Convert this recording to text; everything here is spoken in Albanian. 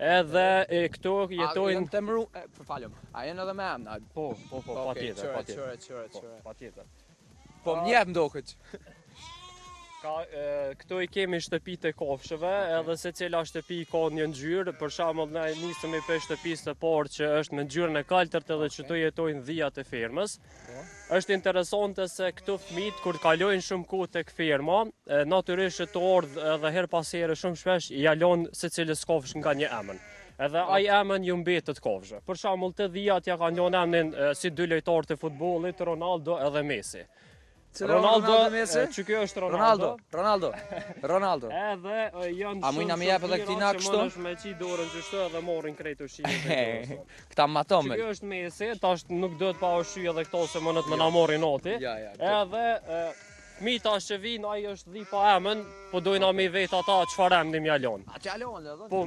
Edhe këtu jetojnë... Të mëru... Përfalem, a jenë edhe me emna? Po, patjetër. Patjetër. Po më jep mdoket. Këtu i kemi shtëpitë e kofshëve, edhe se cila shtëpi ka një ngjyrë, për shembull ne nisëm për shtëpisë të parë që është me ngjyrën e kaltërt edhe që tu jetojnë dhijat e fermës. Është interesante se këtu fëmijët kur kalojnë shumë kohë tek ferma, natyrisht të ardh edhe her pas here shumë shpesh ja lën secilës kofsh nga një emën. Edhe ai emën ju mbetet kofshë. Për shembull të dhijat ja kanë lënë emrin si dy lojtarë të futbollit, Ronaldo edhe Messi. Ronaldo Messi? Që kjo është Ronaldo. Ronaldo. Edhe janë a mujna me jep edhe këtina kështu? Që me qi dorën qështu edhe morin krejt ushqimin. Këta maton me. Që kjo është Messi, tash nuk do të pa ushqy edhe këto se mënët me na morin noti. Edhe fëmijët tash që vinë, ai është dhi pa emën, po dojna me vet ata çfarë emni mja lon. A që alon edhe? Po